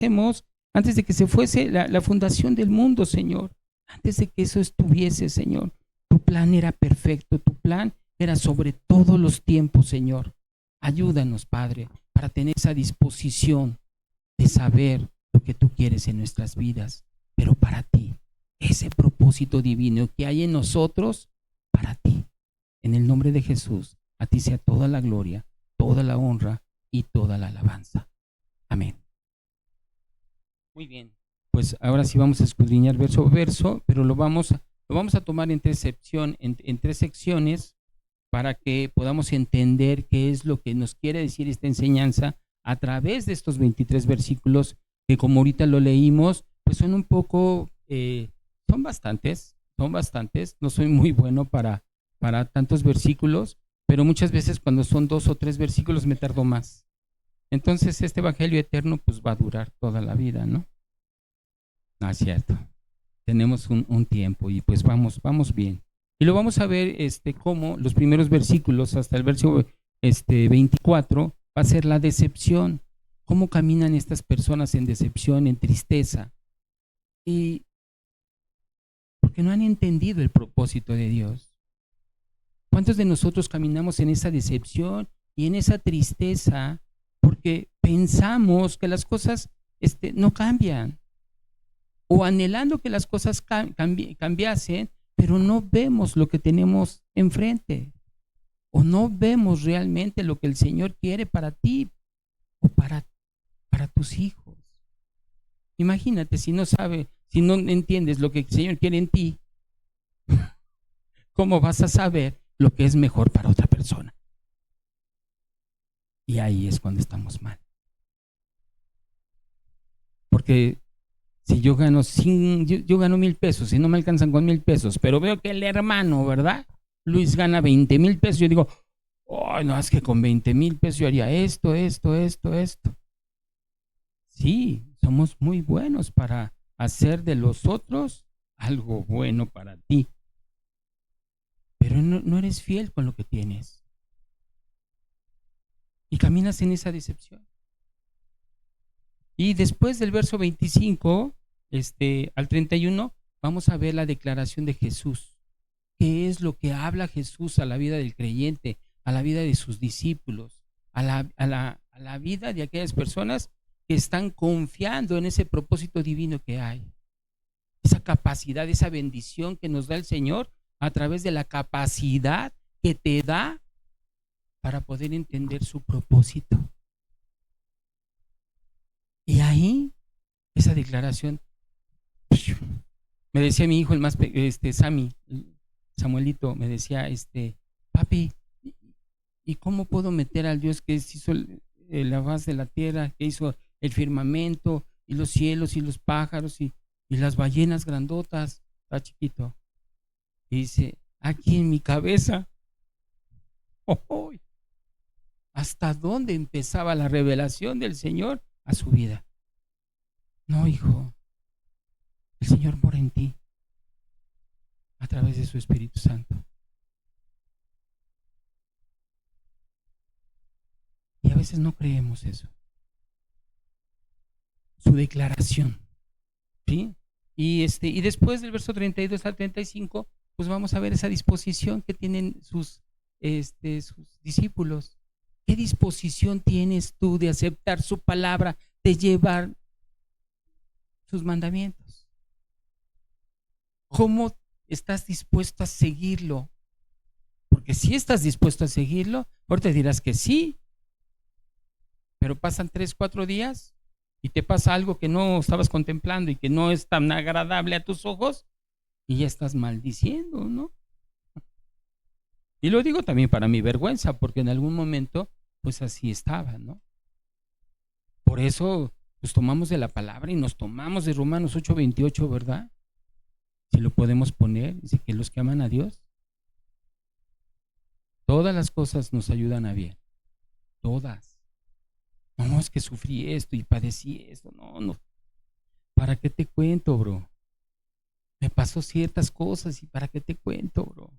hacemos antes de que se fuese la fundación del mundo, Señor. Antes de que eso estuviese, Señor. Tu plan era perfecto, tu plan era sobre todos los tiempos, Señor. Ayúdanos, Padre, para tener esa disposición de saber lo que tú quieres en nuestras vidas, pero para ti, ese propósito divino que hay en nosotros, para ti. En el nombre de Jesús, a ti sea toda la gloria, toda la honra y toda la alabanza. Amén. Muy bien. Pues ahora sí vamos a escudriñar verso a verso, pero lo vamos a tomar en tres secciones para que podamos entender qué es lo que nos quiere decir esta enseñanza a través de estos 23 versículos que, como ahorita lo leímos, pues son un poco, son bastantes, no soy muy bueno para tantos versículos, pero muchas veces cuando son 2 o 3 versículos me tardo más. Entonces este evangelio eterno pues va a durar toda la vida, ¿no? No es cierto. Tenemos un tiempo y pues vamos bien. Y lo vamos a ver cómo los primeros versículos hasta el verso 24 va a ser la decepción. Cómo caminan estas personas en decepción, en tristeza. Y porque no han entendido el propósito de Dios. ¿Cuántos de nosotros caminamos en esa decepción y en esa tristeza porque pensamos que las cosas no cambian? O anhelando que las cosas cambiasen, pero no vemos lo que tenemos enfrente. O no vemos realmente lo que el Señor quiere para ti o para tus hijos. Imagínate, si no entiendes lo que el Señor quiere en ti, ¿cómo vas a saber lo que es mejor para otra persona? Y ahí es cuando estamos mal. Porque si yo gano 1,000 pesos y no me alcanzan con 1,000 pesos, pero veo que el hermano, ¿verdad? Luis gana 20,000 pesos, yo digo, oh, no, es que con 20,000 pesos yo haría esto. Sí, somos muy buenos para hacer de los otros algo bueno para ti, pero no eres fiel con lo que tienes y caminas en esa decepción. Y después del verso 25 al 31, vamos a ver la declaración de Jesús. ¿Qué es lo que habla Jesús a la vida del creyente, a la vida de sus discípulos, a la vida de aquellas personas que están confiando en ese propósito divino que hay? Esa capacidad, esa bendición que nos da el Señor a través de la capacidad que te da para poder entender su propósito. Y ahí, esa declaración, me decía mi hijo, el más Samuelito, me decía, papi, ¿y cómo puedo meter al Dios que hizo la faz de la tierra, que hizo el firmamento y los cielos y los pájaros y las ballenas grandotas? Está chiquito. Y dice, aquí en mi cabeza. Oh, ¿hasta dónde empezaba la revelación del Señor a su vida? No, hijo, el Señor mora en ti a través de su Espíritu Santo. Y a veces no creemos eso. Su declaración, ¿sí? Y después del verso 32 al 35, pues vamos a ver esa disposición que tienen sus discípulos. ¿Qué disposición tienes tú de aceptar su palabra, de llevar sus mandamientos? ¿Cómo estás dispuesto a seguirlo? Porque si estás dispuesto a seguirlo, ahorita dirás que sí, pero pasan 3, 4 días y te pasa algo que no estabas contemplando y que no es tan agradable a tus ojos y ya estás maldiciendo, ¿no? Y lo digo también para mi vergüenza, porque en algún momento pues así estaba, ¿no? Por eso pues tomamos de la palabra y nos tomamos de Romanos 8:28, ¿verdad? Si lo podemos poner, dice que los que aman a Dios, todas las cosas nos ayudan a bien, todas. No, es que sufrí esto y padecí esto, no. ¿Para qué te cuento, bro? Me pasó ciertas cosas y ¿para qué te cuento, bro?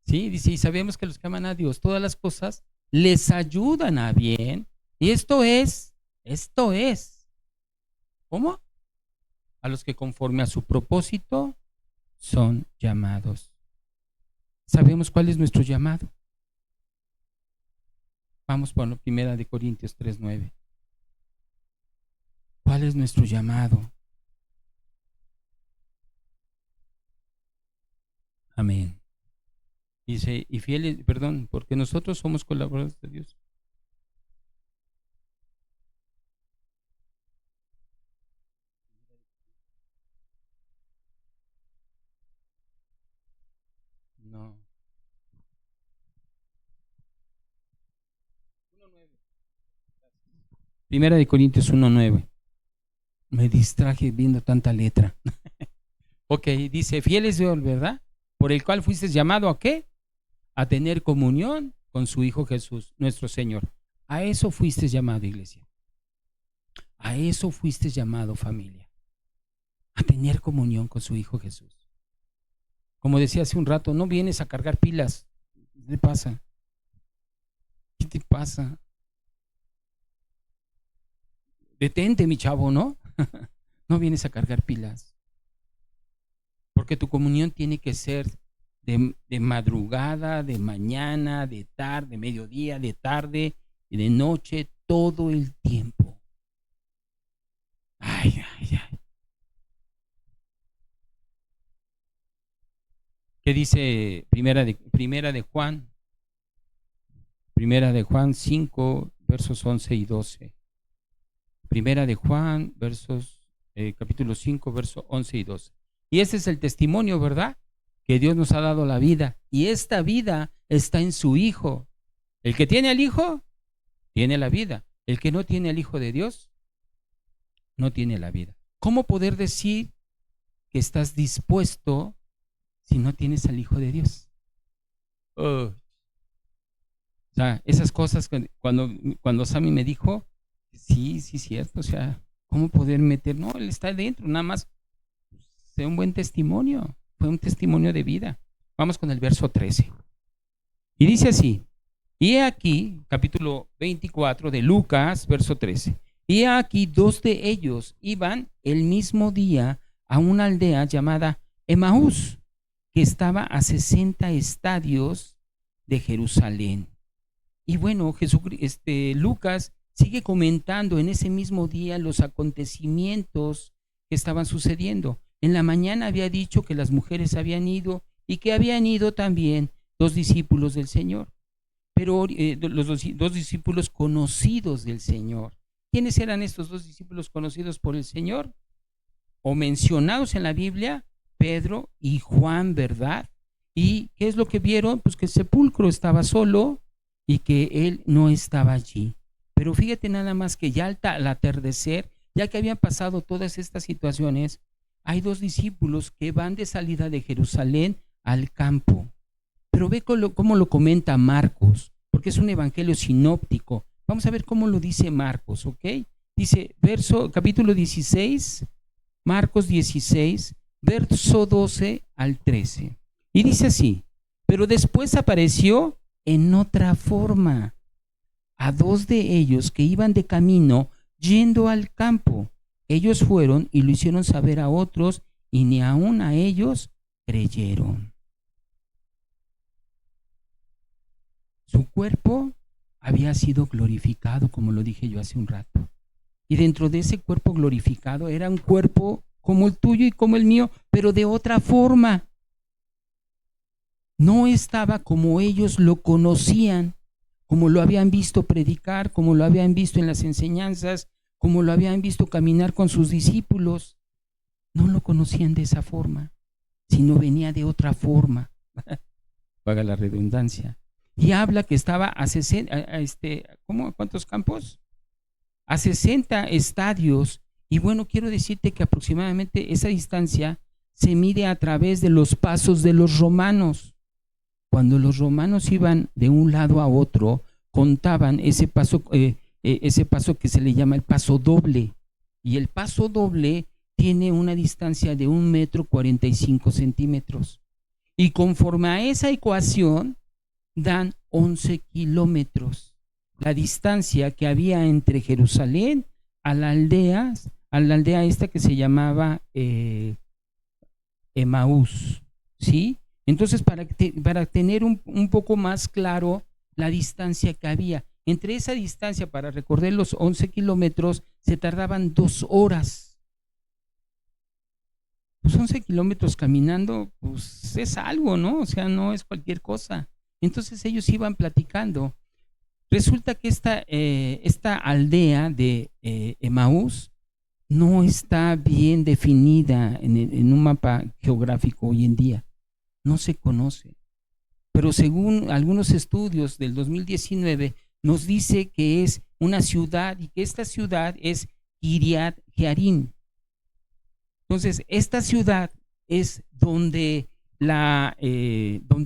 Sí, dice, y sabemos que los que aman a Dios, todas las cosas les ayudan a bien. Y esto es ¿Cómo? A los que conforme a su propósito son llamados. ¿Sabemos cuál es nuestro llamado? Vamos por la 1 Corintios 3:9. ¿Cuál es nuestro llamado? Amén. Dice, y fieles, perdón, porque nosotros somos colaboradores de Dios. No. 1 Corintios 1:9. Me distraje viendo tanta letra. Ok, dice, fieles Dios, ¿verdad? Por el cual fuiste llamado ¿a qué? A tener comunión con su Hijo Jesús, nuestro Señor. A eso fuiste llamado, iglesia. A eso fuiste llamado, familia. A tener comunión con su Hijo Jesús. Como decía hace un rato, no vienes a cargar pilas. ¿Qué te pasa? ¿Qué te pasa? Detente, mi chavo, ¿no? No vienes a cargar pilas. Porque tu comunión tiene que ser de madrugada, de mañana, de tarde, de mediodía, de tarde y de noche, todo el tiempo. Ay, ay, ay. ¿Qué dice Primera de Juan? Primera de Juan 5, versos 11 y 12. Primera de Juan, capítulo 5, versos 11 y 12. Y ese es el testimonio, ¿verdad? Que Dios nos ha dado la vida. Y esta vida está en su Hijo. El que tiene al Hijo, tiene la vida. El que no tiene al Hijo de Dios, no tiene la vida. ¿Cómo poder decir que estás dispuesto si no tienes al Hijo de Dios? O sea, esas cosas cuando Sammy me dijo, sí, cierto, o sea, ¿cómo poder meter? No, él está dentro, nada más sea un buen testimonio, fue un testimonio de vida. Vamos con el verso 13. Y dice así, y aquí, capítulo 24 de Lucas, verso 13. Y aquí 2 de ellos iban el mismo día a una aldea llamada Emaús, que estaba a 60 estadios de Jerusalén. Y bueno, Lucas sigue comentando en ese mismo día los acontecimientos que estaban sucediendo. En la mañana había dicho que las mujeres habían ido y que habían ido también 2 discípulos del Señor, pero los dos discípulos conocidos del Señor. ¿Quiénes eran estos 2 discípulos conocidos por el Señor? O mencionados en la Biblia, Pedro y Juan, ¿verdad? ¿Y qué es lo que vieron? Pues que el sepulcro estaba solo y que él no estaba allí. Pero fíjate nada más que ya al atardecer, ya que habían pasado todas estas situaciones, hay 2 discípulos que van de salida de Jerusalén al campo. Pero ve cómo lo comenta Marcos, porque es un evangelio sinóptico. Vamos a ver cómo lo dice Marcos, ¿ok? Dice, capítulo 16, Marcos 16, verso 12 al 13. Y dice así, pero después apareció en otra forma a 2 de ellos que iban de camino yendo al campo. Ellos fueron y lo hicieron saber a otros y ni aun a ellos creyeron. Su cuerpo había sido glorificado, como lo dije yo hace un rato. Y dentro de ese cuerpo glorificado era un cuerpo como el tuyo y como el mío, pero de otra forma. No estaba como ellos lo conocían, como lo habían visto predicar, como lo habían visto en las enseñanzas, como lo habían visto caminar con sus discípulos. No lo conocían de esa forma, sino venía de otra forma. Paga la redundancia. Y habla que estaba a 60, ¿cuántos campos? A 60 estadios. Y bueno, quiero decirte que aproximadamente esa distancia se mide a través de los pasos de los romanos. Cuando los romanos iban de un lado a otro, contaban ese paso que se le llama el paso doble. Y el paso doble tiene una distancia de 1,45 metros. Y conforme a esa ecuación, dan 11 kilómetros. La distancia que había entre Jerusalén a la a la aldea esta que se llamaba Emaús, ¿sí? Entonces, para tener un poco más claro la distancia que había, entre esa distancia para recorrer los 11 kilómetros se tardaban 2 horas. Pues 11 kilómetros caminando, pues es algo, ¿no? O sea, no es cualquier cosa. Entonces ellos iban platicando. Resulta que esta aldea de Emaús no está bien definida en un mapa geográfico hoy en día. No se conoce. Pero según algunos estudios del 2019, nos dice que es una ciudad y que esta ciudad es Kiriat Jearim. Entonces, esta ciudad es donde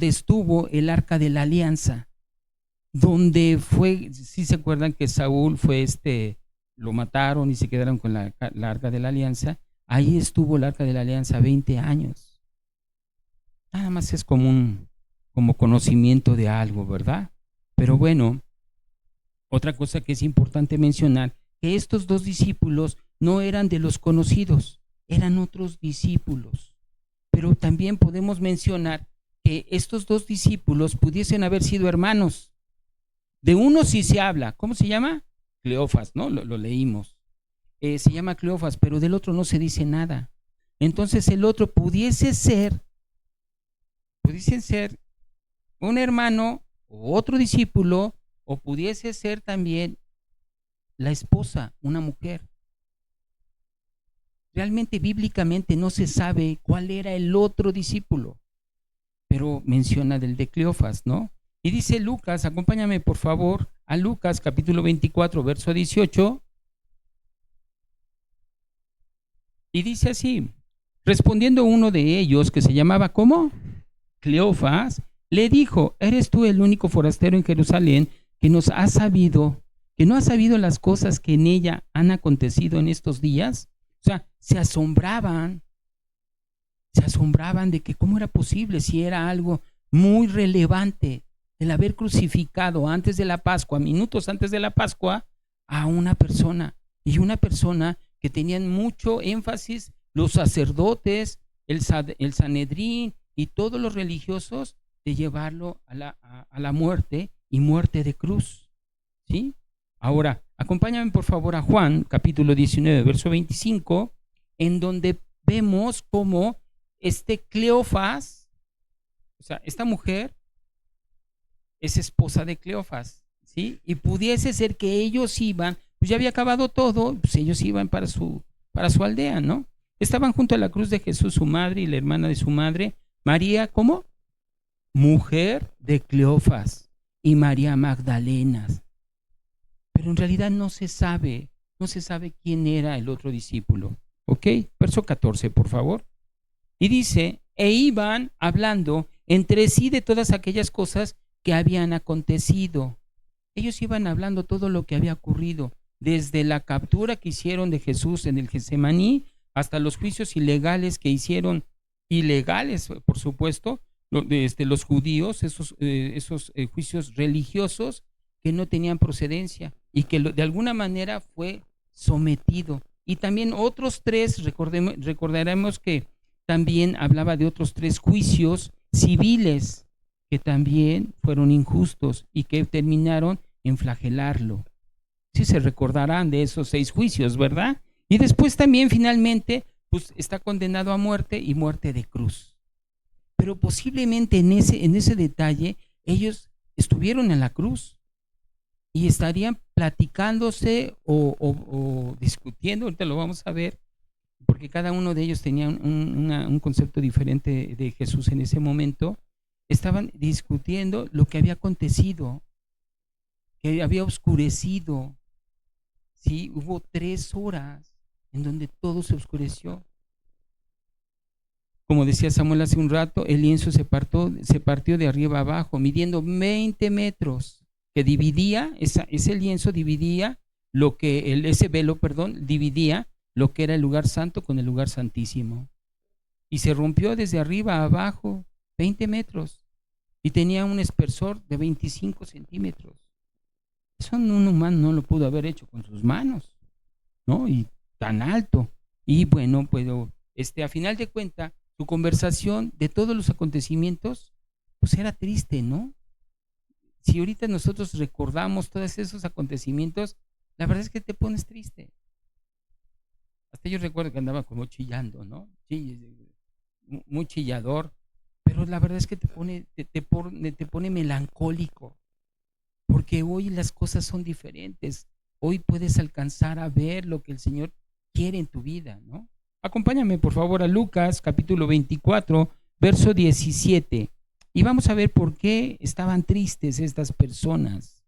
estuvo el Arca de la Alianza, donde fue, si se acuerdan que Saúl fue lo mataron y se quedaron con la Arca de la Alianza. Ahí estuvo el Arca de la Alianza 20 años. Nada más es como conocimiento de algo, ¿verdad? Pero bueno, otra cosa que es importante mencionar, que estos 2 discípulos no eran de los conocidos, eran otros discípulos. Pero también podemos mencionar que estos 2 discípulos pudiesen haber sido hermanos. De uno sí se habla, ¿cómo se llama? Cleofas, ¿no? Lo leímos. Se llama Cleofas, pero del otro no se dice nada. Entonces el otro pudiese ser un hermano o otro discípulo, o pudiese ser también la esposa, una mujer. Realmente bíblicamente no se sabe cuál era el otro discípulo, pero menciona del de Cleofas, ¿no? Y dice Lucas, acompáñame por favor a Lucas capítulo 24, verso 18. Y dice así: respondiendo uno de ellos, que se llamaba, ¿cómo? Cleofas, le dijo: ¿eres tú el único forastero en Jerusalén que no ha sabido las cosas que en ella han acontecido en estos días? O sea, se asombraban de que cómo era posible, si era algo muy relevante, el haber crucificado antes de la Pascua, minutos antes de la Pascua, a una persona, y una persona que tenían mucho énfasis los sacerdotes, el Sanedrín y todos los religiosos, de llevarlo a la muerte, y muerte de cruz, ¿sí? Ahora, acompáñame por favor a Juan, capítulo 19, verso 25, en donde vemos cómo Cleofas, o sea, esta mujer es esposa de Cleofas, ¿sí? Y pudiese ser que ellos iban, pues ya había acabado todo, pues ellos iban para su aldea, ¿no? Estaban junto a la cruz de Jesús, su madre y la hermana de su madre, María, ¿cómo? Mujer de Cleofas, y María Magdalena. Pero en realidad no se sabe quién era el otro discípulo. ¿Ok? Verso 14, por favor. Y dice: e iban hablando entre sí de todas aquellas cosas que habían acontecido. Ellos iban hablando todo lo que había ocurrido, desde la captura que hicieron de Jesús en el Getsemaní hasta los juicios ilegales que hicieron, ilegales, por supuesto, los judíos, esos juicios religiosos que no tenían procedencia y que de alguna manera fue sometido. Y también otros 3, recordaremos que también hablaba de otros 3 juicios civiles que también fueron injustos y que terminaron en flagelarlo. Sí se recordarán de esos 6 juicios, ¿verdad? Y después también finalmente pues está condenado a muerte, y muerte de cruz. Pero posiblemente en ese detalle ellos estuvieron en la cruz y estarían platicándose o discutiendo. Ahorita lo vamos a ver, porque cada uno de ellos tenía un concepto diferente de Jesús en ese momento. Estaban discutiendo lo que había acontecido, que había oscurecido. Sí, hubo 3 horas en donde todo se oscureció. Como decía Samuel hace un rato, el lienzo se partió de arriba abajo, midiendo 20 metros, que dividía, ese lienzo dividía ese velo, dividía lo que era el lugar santo con el lugar santísimo. Y se rompió desde arriba a abajo 20 metros y tenía un espesor de 25 centímetros. Eso un humano no lo pudo haber hecho con sus manos, ¿no? Y tan alto. Y bueno, pues a final de cuentas, su conversación de todos los acontecimientos, pues era triste, ¿no? Si ahorita nosotros recordamos todos esos acontecimientos, la verdad es que te pones triste. Hasta yo recuerdo que andaba como chillando, ¿no? Muy chillador, pero la verdad es que te pone melancólico, porque hoy las cosas son diferentes. Hoy puedes alcanzar a ver lo que el Señor quiere en tu vida, ¿no? Acompáñame por favor a Lucas capítulo 24, verso 17, y vamos a ver por qué estaban tristes estas personas.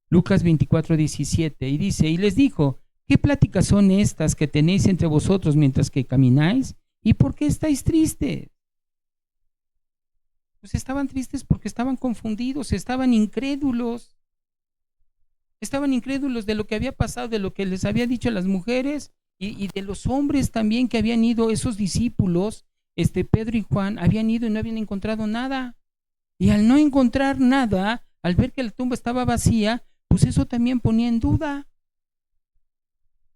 Lucas 24, 17, y dice, y les dijo, ¿qué pláticas son estas que tenéis entre vosotros mientras que camináis? ¿Y por qué estáis tristes? Pues estaban tristes porque estaban confundidos, estaban incrédulos de lo que había pasado, de lo que les había dicho a las mujeres y de los hombres también que habían ido, esos discípulos, Pedro y Juan, habían ido y no habían encontrado nada. Y al no encontrar nada, al ver que la tumba estaba vacía, pues eso también ponía en duda.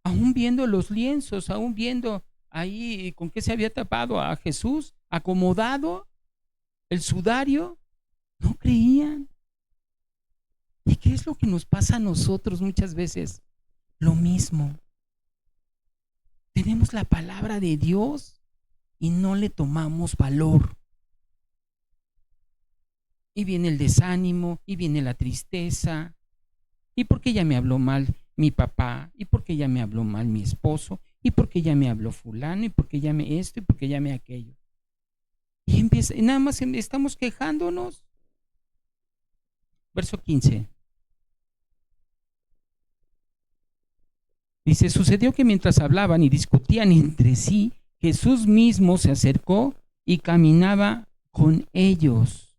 Aún viendo los lienzos, aún viendo ahí con qué se había tapado a Jesús, acomodado, el sudario, no creían. ¿Y qué es lo que nos pasa a nosotros muchas veces? Lo mismo. Tenemos la palabra de Dios y no le tomamos valor. Y viene el desánimo, y viene la tristeza. ¿Y por qué ya me habló mal mi papá? ¿Y por qué ya me habló mal mi esposo? ¿Y por qué ya me habló fulano? ¿Y por qué ya me esto? ¿Y por qué ya me aquello? Y nada más estamos quejándonos. Verso 15. Dice, sucedió que mientras hablaban y discutían entre sí, Jesús mismo se acercó y caminaba con ellos.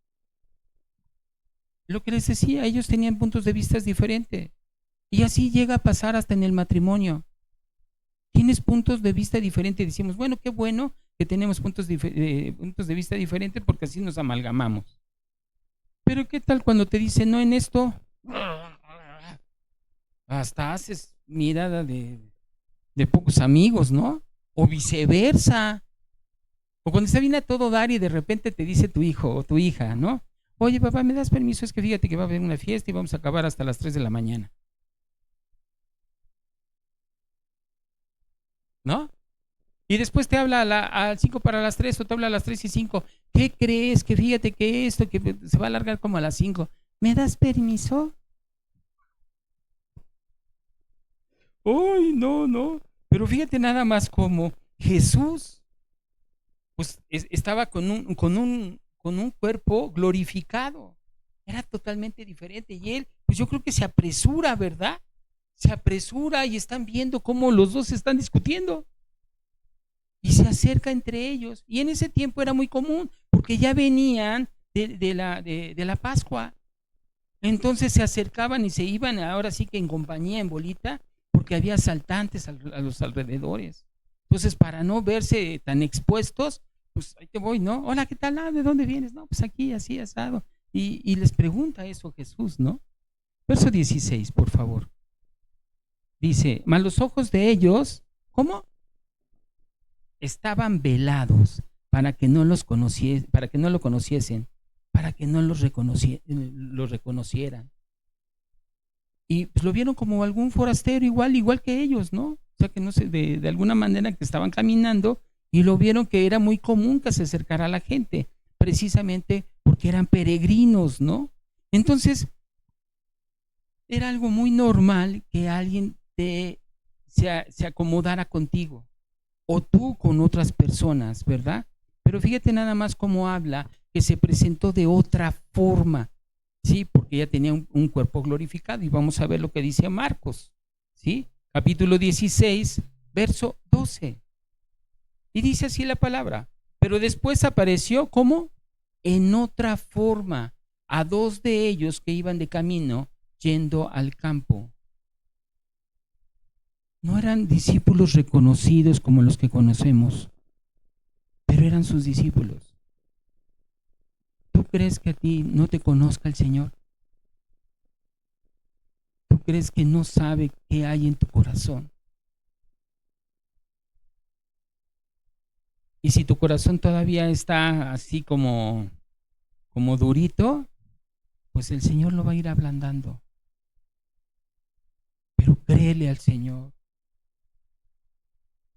Lo que les decía, ellos tenían puntos de vista diferentes. Y así llega a pasar hasta en el matrimonio. Tienes puntos de vista diferentes. Decimos, bueno, qué bueno que tenemos puntos de vista diferentes porque así nos amalgamamos. Pero ¿qué tal cuando te dicen, no en esto? Hasta haces mirada de pocos amigos, ¿no? O viceversa. O cuando está bien a todo dar y de repente te dice tu hijo o tu hija, ¿no? Oye, papá, ¿me das permiso? Es que fíjate que va a haber una fiesta y vamos a acabar hasta las 3 de la mañana. ¿No? Y después te habla a 5 para las 3 o te habla a las 3 y 5. ¿Qué crees? Que fíjate que esto que se va a alargar como a las 5. ¿Me das permiso? ¡Ay, no, no! Pero fíjate nada más como Jesús pues estaba con un cuerpo glorificado. Era totalmente diferente. Y él, pues yo creo que se apresura, ¿verdad? Se apresura y están viendo cómo los dos están discutiendo. Y se acerca entre ellos. Y en ese tiempo era muy común, porque ya venían de la Pascua. Entonces se acercaban y se iban, ahora sí que en compañía, en bolita, porque había asaltantes a los alrededores. Entonces, para no verse tan expuestos, pues ahí te voy, ¿no? Hola, ¿qué tal? ¿De dónde vienes? No, pues aquí, así, asado. Y les pregunta eso Jesús, ¿no? Verso 16, por favor. Dice, mas los ojos de ellos, ¿cómo? Estaban velados para que no los conociesen, para que no lo conociesen, para que no los reconocieran. Y pues lo vieron como algún forastero igual que ellos, ¿no? O sea que no sé, de alguna manera que estaban caminando y lo vieron que era muy común que se acercara a la gente, precisamente porque eran peregrinos, ¿no? Entonces, era algo muy normal que alguien se acomodara contigo o tú con otras personas, ¿verdad? Pero fíjate nada más cómo habla, que se presentó de otra forma, ¿sí? Porque ella tenía un cuerpo glorificado. Y vamos a ver lo que dice Marcos, ¿sí? Capítulo 16, verso 12. Y dice así la palabra, pero después apareció, ¿cómo? En otra forma, a dos de ellos que iban de camino yendo al campo. No eran discípulos reconocidos como los que conocemos, pero eran sus discípulos. ¿Tú crees que a ti no te conozca el Señor? ¿Tú crees que no sabe qué hay en tu corazón? Y si tu corazón todavía está así como durito, pues el Señor lo va a ir ablandando. Pero créele al Señor.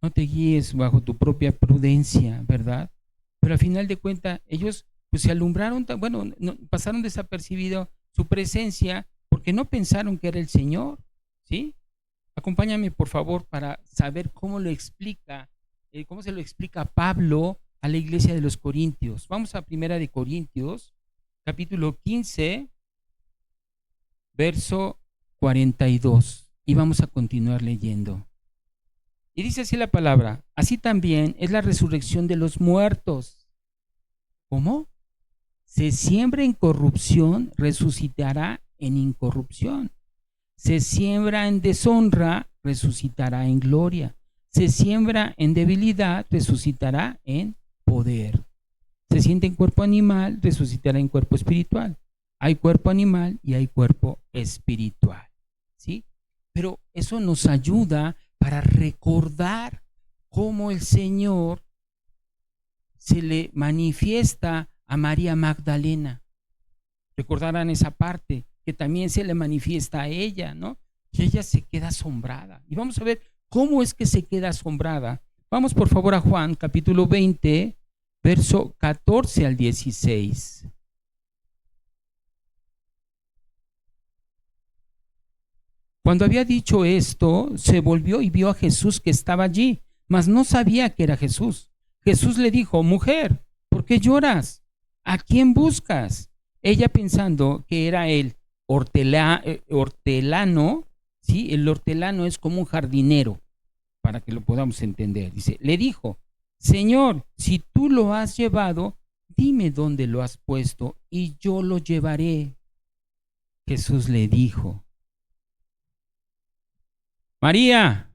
No te guíes bajo tu propia prudencia, ¿verdad? Pero al final de cuentas, ellos pues se alumbraron, bueno, no, pasaron desapercibido su presencia porque no pensaron que era el Señor, ¿sí? Acompáñame, por favor, para saber cómo lo explica, cómo se lo explica Pablo a la iglesia de los Corintios. Vamos a Primera de Corintios, capítulo 15, verso 42, y vamos a continuar leyendo. Y dice así la palabra: así también es la resurrección de los muertos. ¿Cómo? Se siembra en corrupción, resucitará en incorrupción. Se siembra en deshonra, resucitará en gloria. Se siembra en debilidad, resucitará en poder. Se siente en cuerpo animal, resucitará en cuerpo espiritual. Hay cuerpo animal y hay cuerpo espiritual, ¿sí? Pero eso nos ayuda para recordar cómo el Señor se le manifiesta a María Magdalena. Recordarán esa parte, que también se le manifiesta a ella, ¿no? Y ella se queda asombrada. Y vamos a ver cómo es que se queda asombrada. Vamos por favor a Juan, capítulo 20, verso 14 al 16. Cuando había dicho esto, se volvió y vio a Jesús que estaba allí, mas no sabía que era Jesús. Jesús le dijo: mujer, ¿por qué lloras? ¿A quién buscas? Ella, pensando que era el hortelano, ¿sí? El hortelano es como un jardinero, para que lo podamos entender. Dice, le dijo: Señor, si tú lo has llevado, dime dónde lo has puesto y yo lo llevaré. Jesús le dijo: María.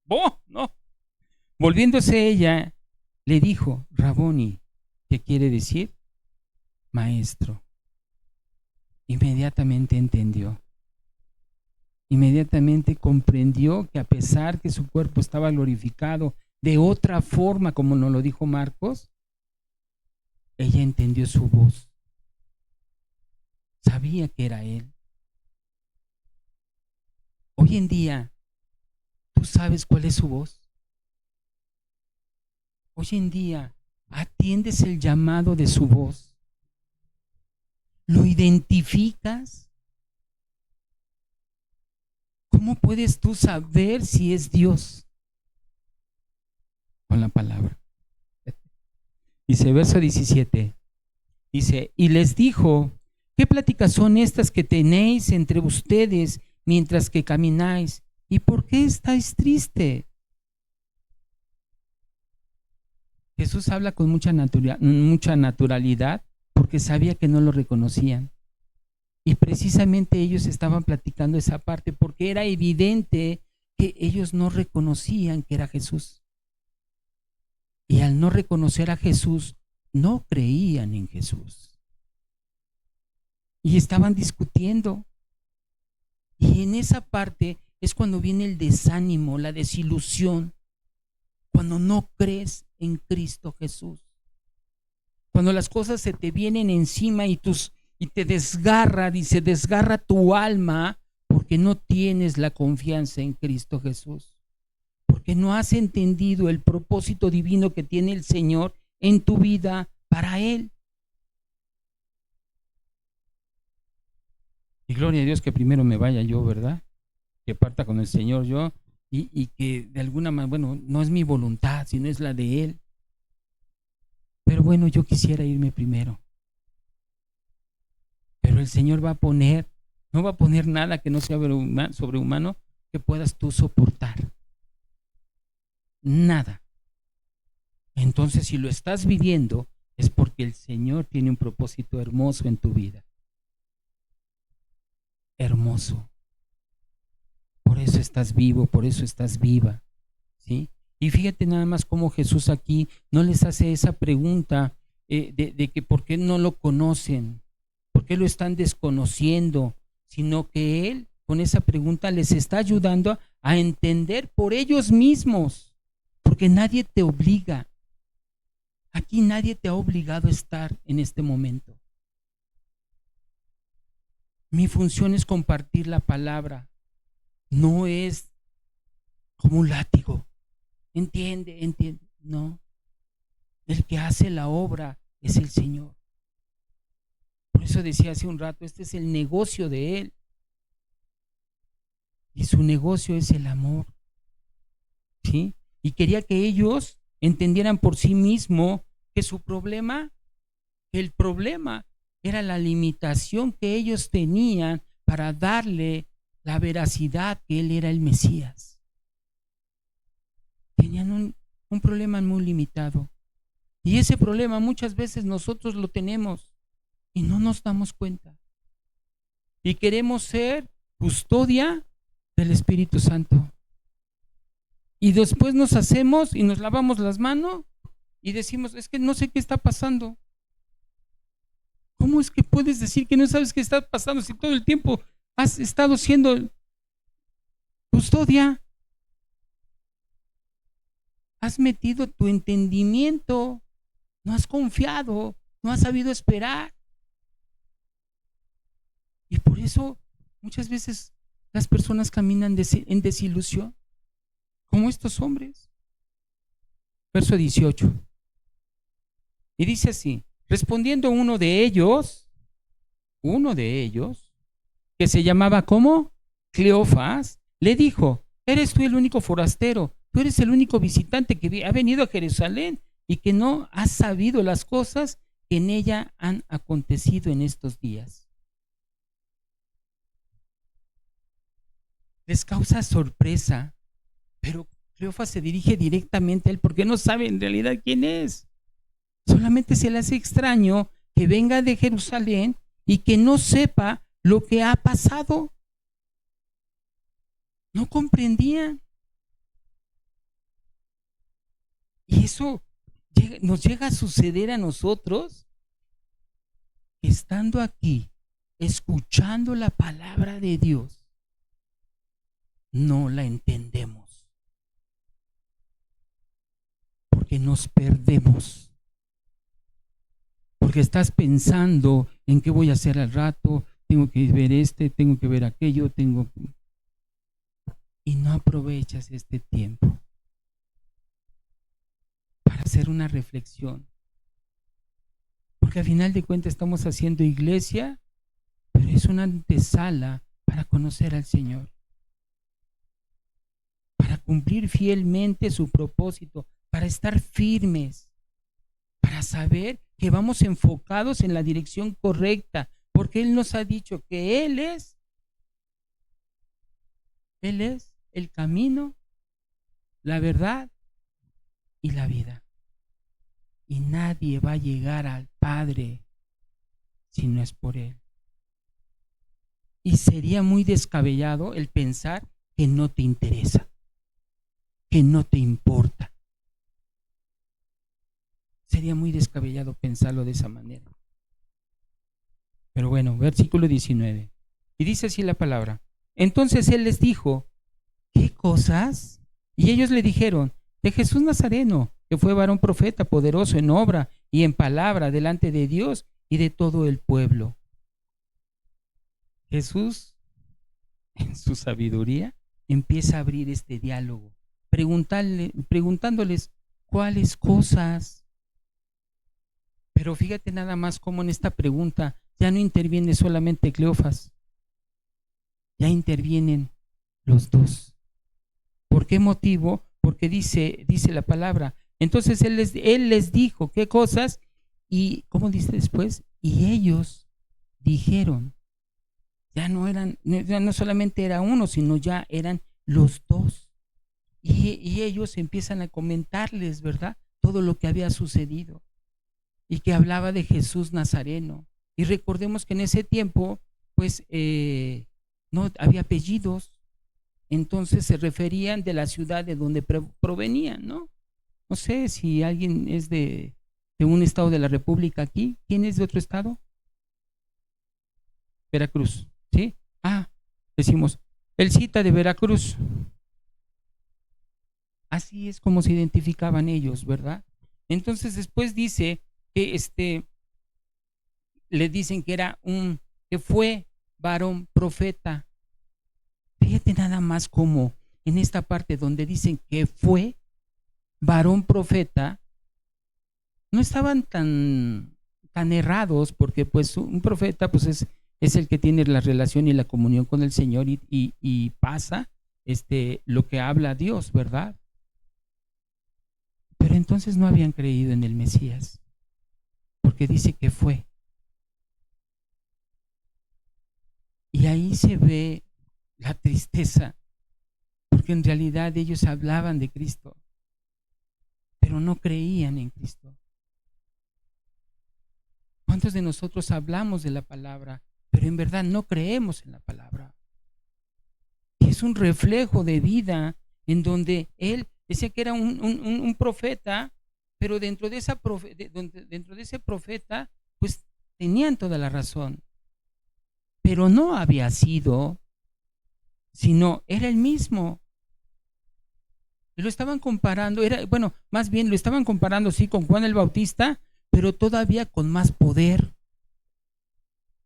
¡Oh, no! Volviéndose ella, le dijo: Raboni, ¿qué quiere decir? Maestro. Inmediatamente entendió. Inmediatamente comprendió que a pesar que su cuerpo estaba glorificado de otra forma, como nos lo dijo Marcos, ella entendió su voz. Sabía que era Él. Hoy en día, ¿tú sabes cuál es su voz? Hoy en día, ¿atiendes el llamado de su voz? ¿Lo identificas? ¿Cómo puedes tú saber si es Dios? Con la palabra. Dice, verso 17. Dice, y les dijo: ¿qué pláticas son estas que tenéis entre ustedes mientras que camináis? ¿Y por qué estáis tristes? Jesús habla con mucha naturalidad porque sabía que no lo reconocían. Y precisamente ellos estaban platicando esa parte porque era evidente que ellos no reconocían que era Jesús. Y al no reconocer a Jesús, no creían en Jesús. Y estaban discutiendo. Y en esa parte es cuando viene el desánimo, la desilusión, cuando no crees en Cristo Jesús. Cuando las cosas se te vienen encima y te desgarra, dice, desgarra tu alma porque no tienes la confianza en Cristo Jesús. Porque no has entendido el propósito divino que tiene el Señor en tu vida para Él. Y gloria a Dios que primero me vaya yo, ¿verdad? Que parta con el Señor yo y que de alguna manera, bueno, no es mi voluntad, sino es la de Él. Pero bueno, yo quisiera irme primero. Pero el Señor no va a poner nada que no sea sobrehumano que puedas tú soportar. Nada. Entonces, si lo estás viviendo, es porque el Señor tiene un propósito hermoso en tu vida. Hermoso. Por eso estás vivo, por eso estás viva, ¿sí? Y fíjate nada más cómo Jesús aquí no les hace esa pregunta de que por qué no lo conocen, por qué lo están desconociendo, sino que Él con esa pregunta les está ayudando a entender por ellos mismos porque nadie te obliga. Aquí nadie te ha obligado a estar en este momento. Mi función es compartir la palabra, no es como un látigo. Entiende, entiende. No, el que hace la obra es el Señor. Por eso decía hace un rato, este es el negocio de Él. Y su negocio es el amor. ¿Sí? Y quería que ellos entendieran por sí mismos que su problema, el problema era la limitación que ellos tenían para darle la veracidad que Él era el Mesías. Tenían un problema muy limitado. Y ese problema muchas veces nosotros lo tenemos y no nos damos cuenta. Y queremos ser custodia del Espíritu Santo. Y después nos hacemos y nos lavamos las manos y decimos, es que no sé qué está pasando. ¿Cómo es que puedes decir que no sabes qué está pasando si todo el tiempo has estado siendo custodia? Has metido tu entendimiento, no has confiado, no has sabido esperar. Y por eso muchas veces las personas caminan en desilusión, como estos hombres. Verso 18. Y dice así, respondiendo uno de ellos, que se llamaba ¿cómo? Cleofas, le dijo, ¿eres tú el único forastero? Tú eres el único visitante que ha venido a Jerusalén y que no has sabido las cosas que en ella han acontecido en estos días. Les causa sorpresa, pero Cleofas se dirige directamente a él porque no sabe en realidad quién es. Solamente se le hace extraño que venga de Jerusalén y que no sepa lo que ha pasado. No comprendían. Y eso nos llega a suceder a nosotros, estando aquí, escuchando la palabra de Dios, no la entendemos, porque nos perdemos, porque estás pensando en qué voy a hacer al rato, tengo que ver tengo que ver aquello, y no aprovechas este tiempo para hacer una reflexión, porque al final de cuentas estamos haciendo iglesia, pero es una antesala para conocer al Señor, para cumplir fielmente su propósito, para estar firmes, para saber que vamos enfocados en la dirección correcta, porque Él nos ha dicho que Él es el camino, la verdad y la vida. Y nadie va a llegar al Padre si no es por Él. Y sería muy descabellado el pensar que no te interesa, que no te importa. Sería muy descabellado pensarlo de esa manera. Pero bueno, versículo 19. Y dice así la palabra. Entonces Él les dijo, ¿qué cosas? Y ellos le dijeron, de Jesús Nazareno, que fue varón profeta, poderoso en obra y en palabra delante de Dios y de todo el pueblo. Jesús, en su sabiduría, empieza a abrir este diálogo, preguntándoles cuáles cosas. Pero fíjate nada más cómo en esta pregunta ya no interviene solamente Cleofas, ya intervienen los dos. ¿Por qué motivo? Porque dice la palabra. Entonces él les dijo qué cosas y, ¿cómo dice después? Y ellos dijeron, ya no solamente era uno, sino ya eran los dos. Y ellos empiezan a comentarles, ¿verdad? Todo lo que había sucedido y que hablaba de Jesús Nazareno. Y recordemos que en ese tiempo, pues, no había apellidos, entonces se referían de la ciudad de donde provenían, ¿no? No sé si alguien es de un estado de la República aquí. ¿Quién es de otro estado? Veracruz, ¿sí? Decimos, el cita de Veracruz. Así es como se identificaban ellos, ¿verdad? Entonces después dice que le dicen que que fue varón profeta. Fíjate nada más como en esta parte donde dicen que fue varón profeta, no estaban tan errados, porque pues un profeta pues es el que tiene la relación y la comunión con el Señor y pasa lo que habla Dios, ¿verdad? Pero entonces no habían creído en el Mesías, porque dice que fue. Y ahí se ve la tristeza, porque en realidad ellos hablaban de Cristo, pero no creían en Cristo. ¿Cuántos de nosotros hablamos de la palabra, pero en verdad no creemos en la palabra? Y es un reflejo de vida en donde él decía que era un profeta, pero dentro de ese profeta, pues tenían toda la razón. Pero no había sido, sino era el mismo. Y lo estaban comparando, más bien lo estaban comparando, sí, con Juan el Bautista, pero todavía con más poder.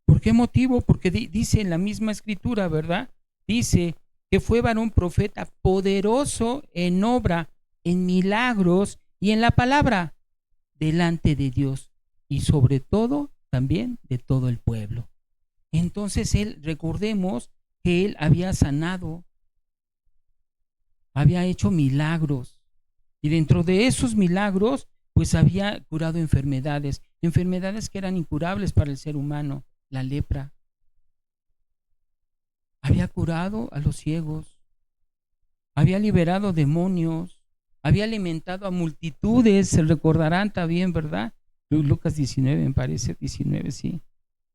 ¿Por qué motivo? Porque dice en la misma escritura, ¿verdad? Dice que fue varón profeta poderoso en obra, en milagros y en la palabra delante de Dios y sobre todo también de todo el pueblo. Entonces recordemos que él había sanado, había hecho milagros y dentro de esos milagros pues había curado enfermedades que eran incurables para el ser humano, la lepra. Había curado a los ciegos, había liberado demonios, había alimentado a multitudes, se recordarán también, ¿verdad? Lucas 19, me parece, 19, sí.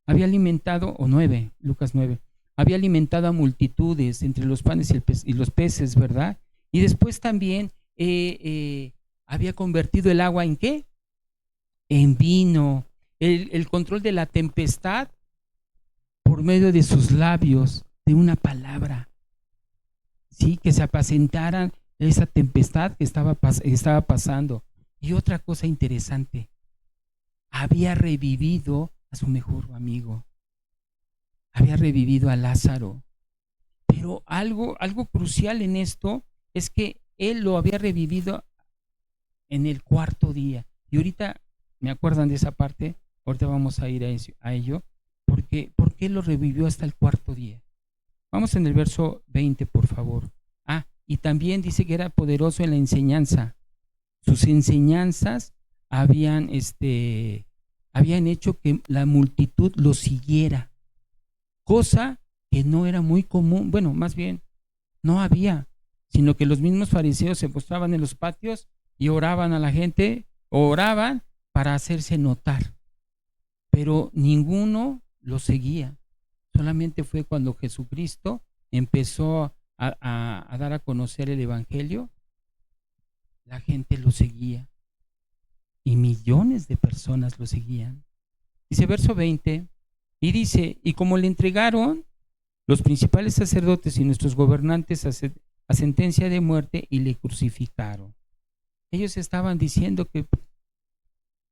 Había alimentado, o 9, Lucas 9, había alimentado a multitudes entre los panes y los peces, ¿verdad? Y después también había convertido el agua en ¿qué? En vino. El control de la tempestad por medio de sus labios, de una palabra. Sí, que se apacentaran esa tempestad que estaba pasando. Y otra cosa interesante, había revivido a su mejor amigo, había revivido a Lázaro. Pero algo crucial en esto es que él lo había revivido en el cuarto día. Y ahorita me acuerdan de esa parte, ahorita vamos a ir a ello, porque ¿por qué lo revivió hasta el cuarto día? Vamos en el verso 20, por favor. Y también dice que era poderoso en la enseñanza. Sus enseñanzas habían hecho que la multitud lo siguiera, cosa que no era muy común, bueno, más bien no había, sino que los mismos fariseos se postraban en los patios y oraban a la gente, oraban para hacerse notar, pero ninguno lo seguía. Solamente fue cuando Jesucristo empezó a dar a conocer el evangelio, la gente lo seguía y millones de personas lo seguían. Dice verso 20, y dice, y como le entregaron los principales sacerdotes y nuestros gobernantes a sentencia de muerte y le crucificaron. Ellos estaban diciendo que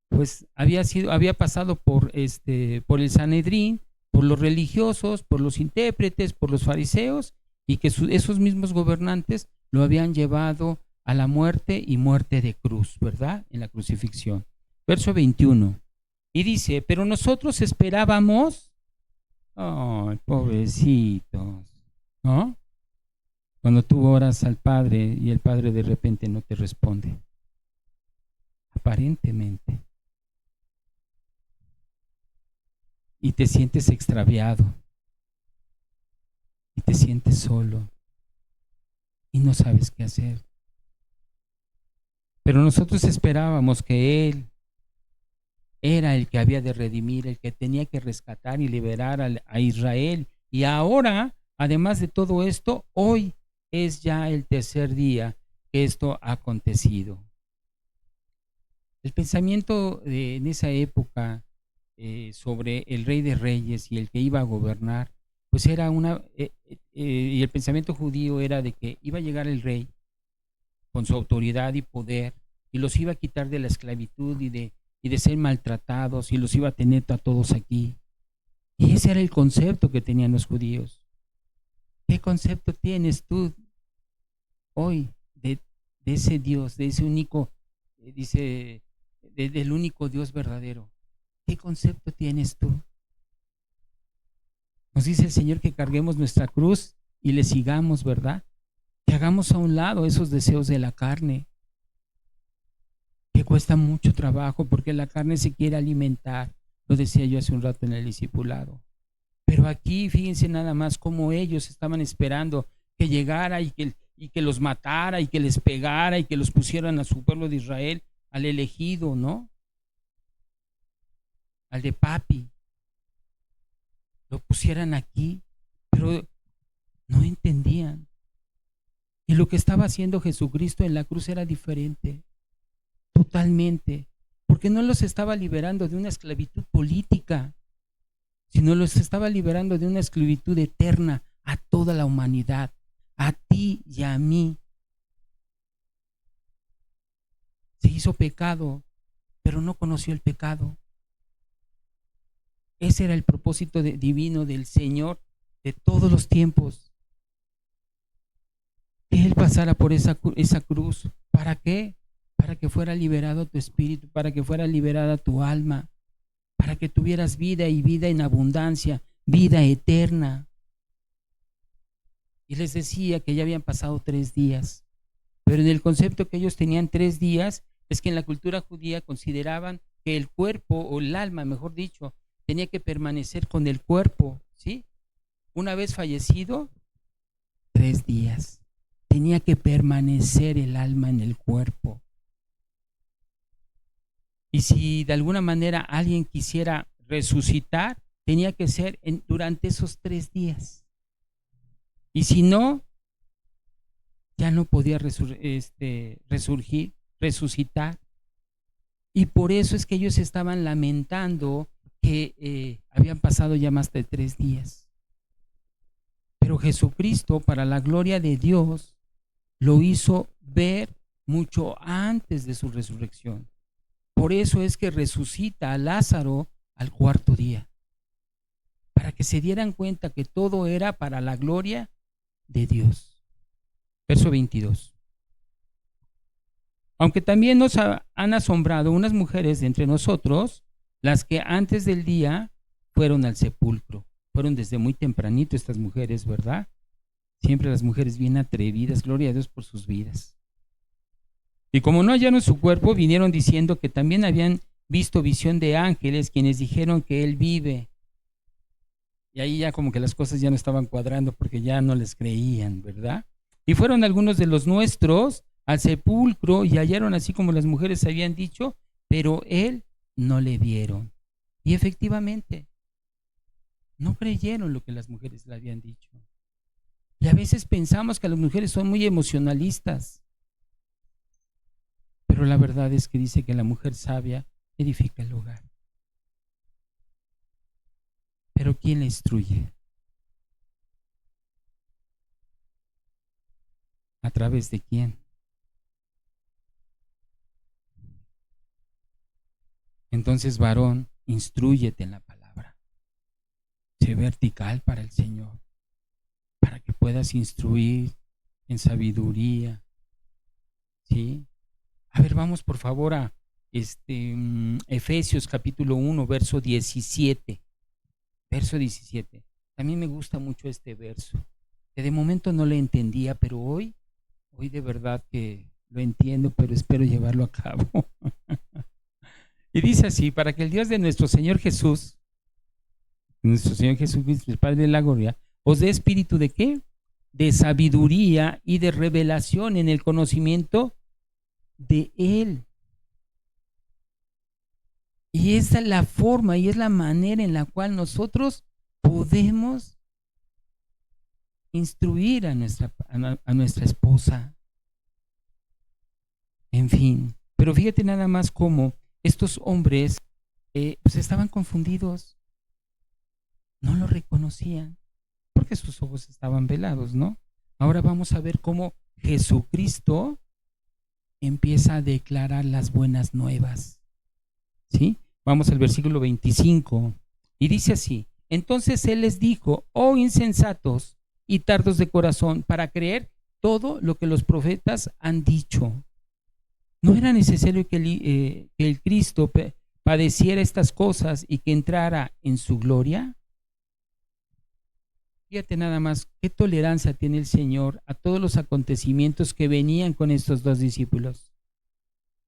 pues había pasado por el Sanedrín, por los religiosos, por los intérpretes, por los fariseos, y que esos mismos gobernantes lo habían llevado a la muerte y muerte de cruz, ¿verdad? En la crucifixión. Verso 21. Y dice, pero nosotros esperábamos, ay, pobrecitos, ¿no? Cuando tú oras al Padre y el Padre de repente no te responde, aparentemente, y te sientes extraviado, y te sientes solo, y no sabes qué hacer. Pero nosotros esperábamos que Él era el que había de redimir, el que tenía que rescatar y liberar a Israel. Y ahora, además de todo esto, hoy es ya el tercer día que esto ha acontecido. El pensamiento en esa época sobre el Rey de Reyes y el que iba a gobernar, pues era y el pensamiento judío era de que iba a llegar el Rey con su autoridad y poder, y los iba a quitar de la esclavitud y de ser maltratados, y los iba a tener a todos aquí. Y ese era el concepto que tenían los judíos. ¿Qué concepto tienes tú hoy de ese Dios, de ese único, dice, del único Dios verdadero? ¿Qué concepto tienes tú? Nos dice el Señor que carguemos nuestra cruz y le sigamos, ¿verdad? Que hagamos a un lado esos deseos de la carne, que cuesta mucho trabajo porque la carne se quiere alimentar. Lo decía yo hace un rato en el discipulado. Pero aquí fíjense nada más cómo ellos estaban esperando que llegara y que los matara y que les pegara y que los pusieran a su pueblo de Israel, al elegido, ¿no? Al de papi. Lo pusieran aquí, pero no entendían. Y lo que estaba haciendo Jesucristo en la cruz era diferente, totalmente, porque no los estaba liberando de una esclavitud política, sino los estaba liberando de una esclavitud eterna a toda la humanidad, a ti y a mí. Se hizo pecado, pero no conoció el pecado. Ese era el propósito divino del Señor de todos los tiempos. Que Él pasara por esa cruz. ¿Para qué? Para que fuera liberado tu espíritu, para que fuera liberada tu alma, para que tuvieras vida y vida en abundancia, vida eterna. Y les decía que ya habían pasado 3 días, pero en el concepto que ellos tenían 3 días, es que en la cultura judía consideraban que el cuerpo, o el alma, mejor dicho, tenía que permanecer con el cuerpo, ¿sí? Una vez fallecido, 3 días. Tenía que permanecer el alma en el cuerpo. Y si de alguna manera alguien quisiera resucitar, tenía que ser durante esos 3 días. Y si no, ya no podía resucitar. Y por eso es que ellos estaban lamentando que habían pasado ya más de 3 días. Pero Jesucristo, para la gloria de Dios, lo hizo ver mucho antes de su resurrección. Por eso es que resucita a Lázaro al 4.º día, para que se dieran cuenta que todo era para la gloria de Dios. Verso 22. Aunque también nos han asombrado unas mujeres de entre nosotros, las que antes del día fueron al sepulcro. Fueron desde muy tempranito estas mujeres, ¿verdad? Siempre las mujeres bien atrevidas, gloria a Dios por sus vidas. Y como no hallaron su cuerpo, vinieron diciendo que también habían visto visión de ángeles, quienes dijeron que él vive. Y ahí ya como que las cosas ya no estaban cuadrando porque ya no les creían, ¿verdad? Y fueron algunos de los nuestros al sepulcro y hallaron así como las mujeres habían dicho, pero él no le vieron. Y efectivamente, no creyeron lo que las mujeres le habían dicho. Y a veces pensamos que las mujeres son muy emocionalistas. Pero la verdad es que dice que la mujer sabia edifica el hogar. Pero ¿quién la instruye? ¿A través de quién? Entonces, varón, instrúyete en la palabra. Sé vertical para el Señor, para que puedas instruir en sabiduría. ¿Sí? A ver, vamos por favor a Efesios capítulo 1, verso 17. Verso 17. A mí me gusta mucho este verso, que de momento no le entendía, pero hoy de verdad que lo entiendo, pero espero llevarlo a cabo. Y dice así: para que el Dios de nuestro Señor Jesucristo, el Padre de la gloria, os dé espíritu de ¿qué? De sabiduría y de revelación en el conocimiento de Él. Y esa es la forma y es la manera en la cual nosotros podemos instruir a nuestra esposa. En fin, pero fíjate nada más cómo estos hombres pues estaban confundidos, no lo reconocían, porque sus ojos estaban velados, ¿no? Ahora vamos a ver cómo Jesucristo empieza a declarar las buenas nuevas. ¿Sí? Vamos al versículo 25. Y dice así: entonces él les dijo: oh insensatos y tardos de corazón, para creer todo lo que los profetas han dicho. ¿No era necesario que el Cristo padeciera estas cosas y que entrara en su gloria? Fíjate nada más qué tolerancia tiene el Señor a todos los acontecimientos que venían con estos dos discípulos.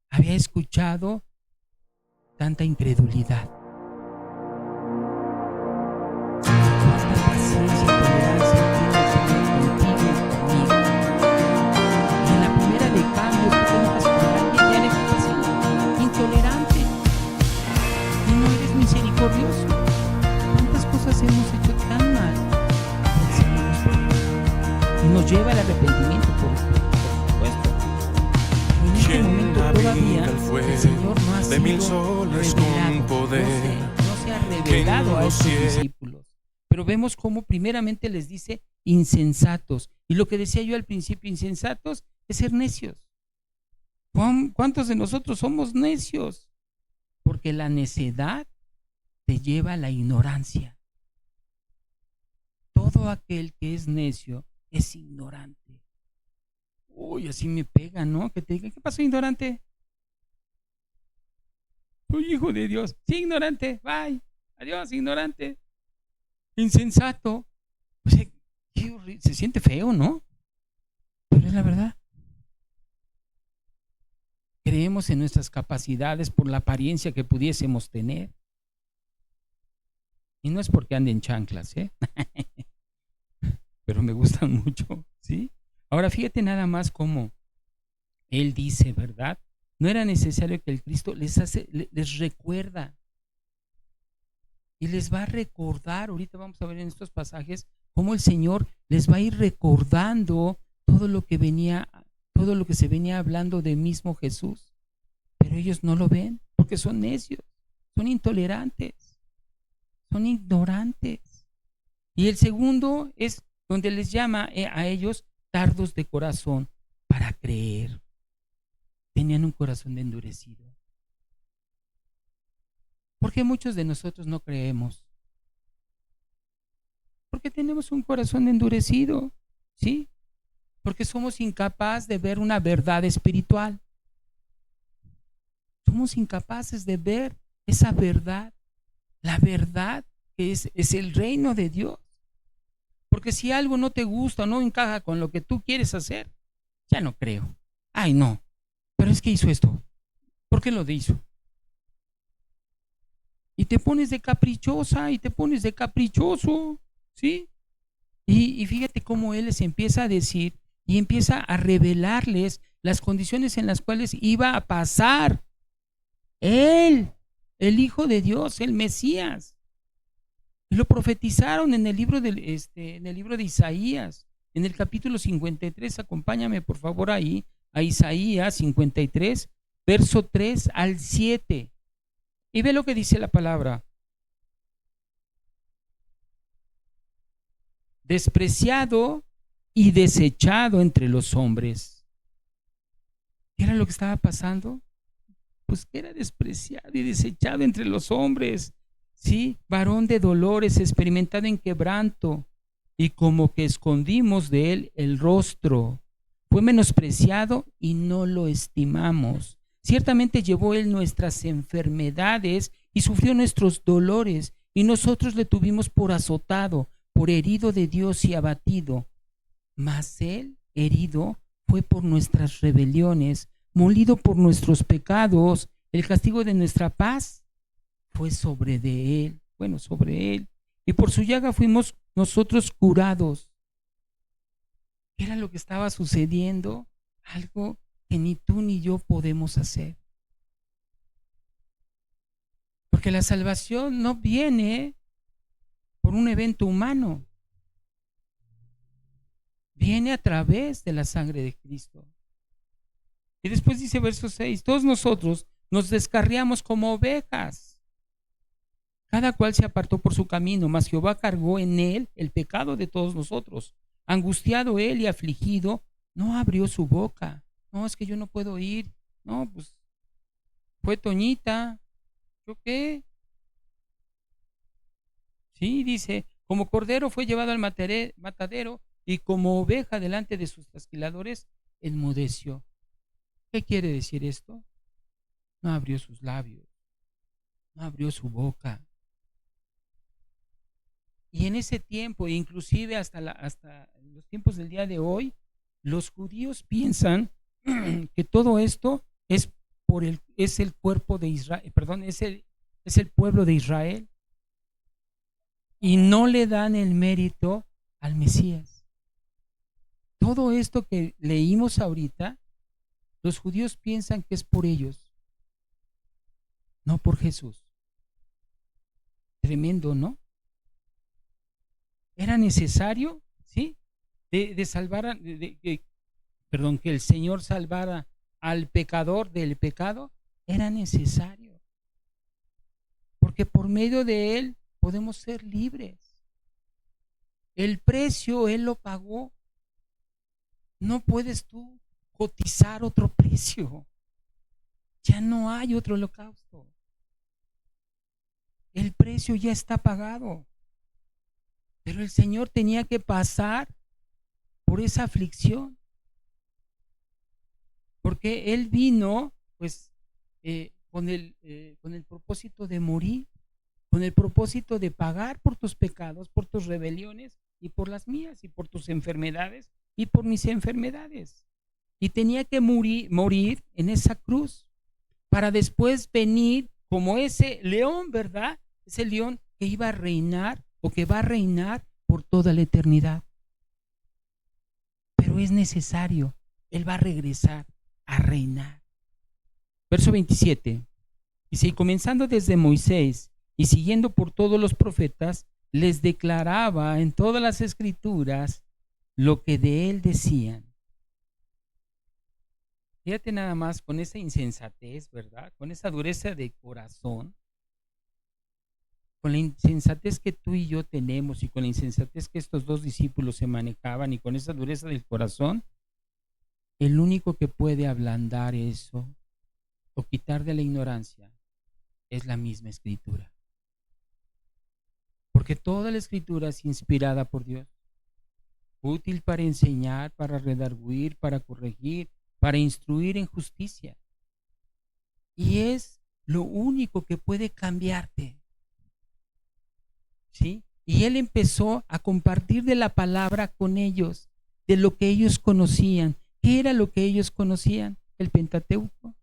Había escuchado tanta incredulidad. Cuánta paciencia y tolerancia tiene el Señor contigo y conmigo. Y en la primera de cambio, tú te enojas con alguien y eres así, intolerante y no eres misericordioso. ¿Cuántas cosas hemos hecho tan mal? El Señor nos perdona y nos lleva al arrepentimiento, por supuesto. Pero en este momento todavía el Señor no ha sido revelado, no se ha revelado a estos discípulos. Pero vemos cómo primeramente les dice insensatos. Y lo que decía yo al principio, insensatos, es ser necios. ¿Cuántos de nosotros somos necios? Porque la necedad te lleva a la ignorancia. Todo aquel que es necio es ignorante. Uy, así me pega, ¿no? Que te digan: ¿qué pasó, ignorante? Soy hijo de Dios. Sí, ignorante, bye. Adiós, ignorante. Insensato. O sea, se siente feo, ¿no? Pero es la verdad. Creemos en nuestras capacidades por la apariencia que pudiésemos tener. Y no es porque ande en chanclas, ¿eh? Pero me gustan mucho, ¿sí? Ahora fíjate nada más cómo él dice, ¿verdad? No era necesario que el Cristo les recuerda. Y les va a recordar, ahorita vamos a ver en estos pasajes, cómo el Señor les va a ir recordando todo lo que se venía hablando de mismo Jesús. Pero ellos no lo ven porque son necios, son intolerantes, son ignorantes. Y el segundo es donde les llama a ellos tardos de corazón para creer. Tenían un corazón endurecido. ¿Por qué muchos de nosotros no creemos? Porque tenemos un corazón endurecido, ¿sí? Porque somos incapaces de ver una verdad espiritual. Somos incapaces de ver esa verdad, la verdad que es el reino de Dios. Porque si algo no te gusta o no encaja con lo que tú quieres hacer, ya no creo. Ay, no, pero es que hizo esto. ¿Por qué lo hizo? Y te pones de caprichosa y te pones de caprichoso, ¿sí? Y fíjate cómo Él les empieza a decir y empieza a revelarles las condiciones en las cuales iba a pasar Él, el Hijo de Dios, el Mesías. Y lo profetizaron en el libro de Isaías, en el capítulo 53. Acompáñame por favor ahí, a Isaías 53, verso 3 al 7. Y ve lo que dice la palabra. Despreciado y desechado entre los hombres. ¿Qué era lo que estaba pasando? Pues que era despreciado y desechado entre los hombres. Sí, varón de dolores, experimentado en quebranto, y como que escondimos de él el rostro. Fue menospreciado y no lo estimamos. Ciertamente llevó él nuestras enfermedades y sufrió nuestros dolores, y nosotros le tuvimos por azotado, por herido de Dios y abatido. Mas él, herido, fue por nuestras rebeliones, molido por nuestros pecados. El castigo de nuestra paz fue sobre él. Y por su llaga fuimos nosotros curados. ¿Qué era lo que estaba sucediendo? Algo que ni tú ni yo podemos hacer. Porque la salvación no viene por un evento humano. Viene a través de la sangre de Cristo. Y después dice verso 6, todos nosotros nos descarriamos como ovejas. Cada cual se apartó por su camino, mas Jehová cargó en él el pecado de todos nosotros. Angustiado él y afligido, no abrió su boca. No, es que yo no puedo ir. No, pues fue Toñita. ¿Yo qué? Sí, dice, como cordero fue llevado al matadero y como oveja delante de sus trasquiladores, enmudeció. ¿Qué quiere decir esto? No abrió sus labios, no abrió su boca. Y en ese tiempo, inclusive hasta los tiempos del día de hoy, los judíos piensan que todo esto es el cuerpo de Israel, perdón, es el pueblo de Israel, y no le dan el mérito al Mesías. Todo esto que leímos ahorita, los judíos piensan que es por ellos, no por Jesús. Tremendo, ¿no? Era necesario, ¿sí? De salvar, perdón, que el Señor salvara al pecador del pecado, era necesario. Porque por medio de Él podemos ser libres. El precio Él lo pagó. No puedes tú cotizar otro precio. Ya no hay otro holocausto. El precio ya está pagado. Pero el Señor tenía que pasar por esa aflicción. Porque Él vino, pues, con el propósito de morir, con el propósito de pagar por tus pecados, por tus rebeliones y por las mías, y por tus enfermedades y por mis enfermedades. Y tenía que morir en esa cruz para después venir como ese león, ¿verdad? Ese león que iba a reinar o que va a reinar por toda la eternidad. Pero es necesario, Él va a regresar a reinar. Verso 27. Dice, y comenzando desde Moisés y siguiendo por todos los profetas, les declaraba en todas las escrituras lo que de él decían. Fíjate nada más con esa insensatez, ¿verdad? Con esa dureza de corazón, con la insensatez que tú y yo tenemos y con la insensatez que estos dos discípulos se manejaban y con esa dureza del corazón, el único que puede ablandar eso o quitar de la ignorancia es la misma escritura. Porque toda la escritura es inspirada por Dios, útil para enseñar, para redarguir, para corregir, para instruir en justicia. Y es lo único que puede cambiarte. ¿Sí? Y él empezó a compartir de la palabra con ellos, de lo que ellos conocían. ¿Qué era lo que ellos conocían? El Pentateuco,